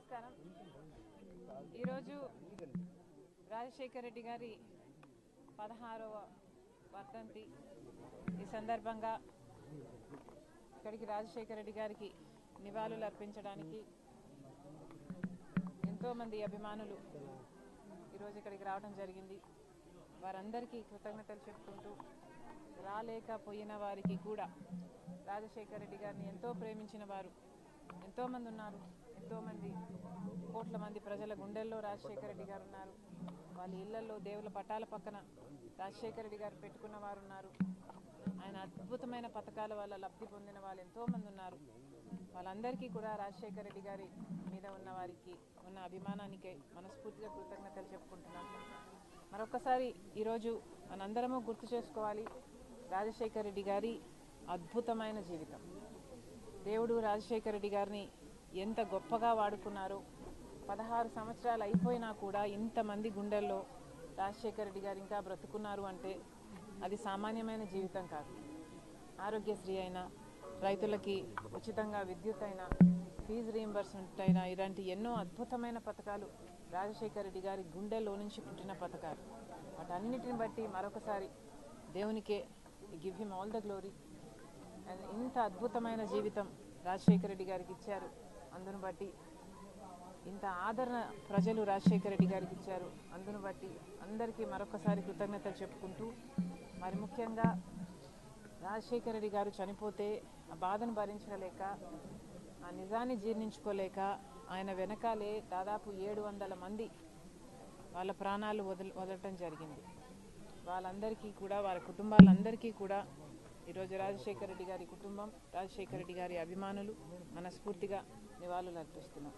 నమస్కారం. ఈరోజు రాజశేఖర రెడ్డి గారి 16వ వర్ధంతి. ఈ సందర్భంగా ఇక్కడికి రాజశేఖర రెడ్డి గారికి నివాళులు అర్పించడానికి ఎంతోమంది అభిమానులు ఈరోజు ఇక్కడికి రావడం జరిగింది. వారందరికీ కృతజ్ఞతలు చెప్పుకుంటూ, రాలేకపోయిన వారికి కూడా రాజశేఖర రెడ్డి గారిని ఎంతో ప్రేమించిన వారు ఎంతోమంది ఉన్నారు. ఎంతోమంది కోట్ల మంది ప్రజల గుండెల్లో రాజశేఖర రెడ్డి గారు ఉన్నారు. వాళ్ళ ఇళ్లలో దేవుల పటాల పక్కన రాజశేఖర రెడ్డి గారు పెట్టుకున్న వారు ఉన్నారు. ఆయన అద్భుతమైన పథకాల వల్ల లబ్ధి పొందిన వాళ్ళు ఎంతోమంది ఉన్నారు. వాళ్ళందరికీ కూడా రాజశేఖర రెడ్డి గారి మీద ఉన్న వారికి ఉన్న అభిమానానికై మనస్ఫూర్తిగా కృతజ్ఞతలు చెప్పుకుంటున్నాం. మరొకసారి ఈరోజు మనందరము గుర్తు చేసుకోవాలి, రాజశేఖర రెడ్డి గారి అద్భుతమైన జీవితం. దేవుడు రాజశేఖర రెడ్డి గారిని ఎంత గొప్పగా వాడుకున్నారో. 16 సంవత్సరాలు అయిపోయినా కూడా ఇంతమంది గుండెల్లో రాజశేఖర రెడ్డి గారు ఇంకా బ్రతుకున్నారు అంటే అది సామాన్యమైన జీవితం కాదు. ఆరోగ్యశ్రీ అయినా, రైతులకి ఉచితంగా విద్యుత్ అయినా, ఫీజు రీయింబర్స్మెంట్ అయినా, ఇలాంటి ఎన్నో అద్భుతమైన పథకాలు రాజశేఖర రెడ్డి గారి గుండెల్లో నుంచి పుట్టిన పథకాలు. వాటన్నిటిని బట్టి మరొకసారి దేవునికే give him all the glory. ఇంత అద్భుతమైన జీవితం రాజశేఖర రెడ్డి గారికి ఇచ్చారు. అందును బట్టి ఇంత ఆదరణ ప్రజలు రాజశేఖర రెడ్డి గారికి ఇచ్చారు. అందును బట్టి అందరికీ మరొకసారి కృతజ్ఞతలు చెప్పుకుంటూ, మరి ముఖ్యంగా రాజశేఖర రెడ్డి గారు చనిపోతే ఆ బాధను భరించలేక, ఆ నిజాన్ని జీర్ణించుకోలేక ఆయన వెనకాలే దాదాపు 700 మంది వాళ్ళ ప్రాణాలు వదలటం జరిగింది. వాళ్ళందరికీ కూడా, వారి కుటుంబాలందరికీ కూడా ఈరోజు రాజశేఖర రెడ్డి గారి కుటుంబం, రాజశేఖర రెడ్డి గారి అభిమానులు మనస్ఫూర్తిగా నివాళులు అర్పిస్తున్నాం.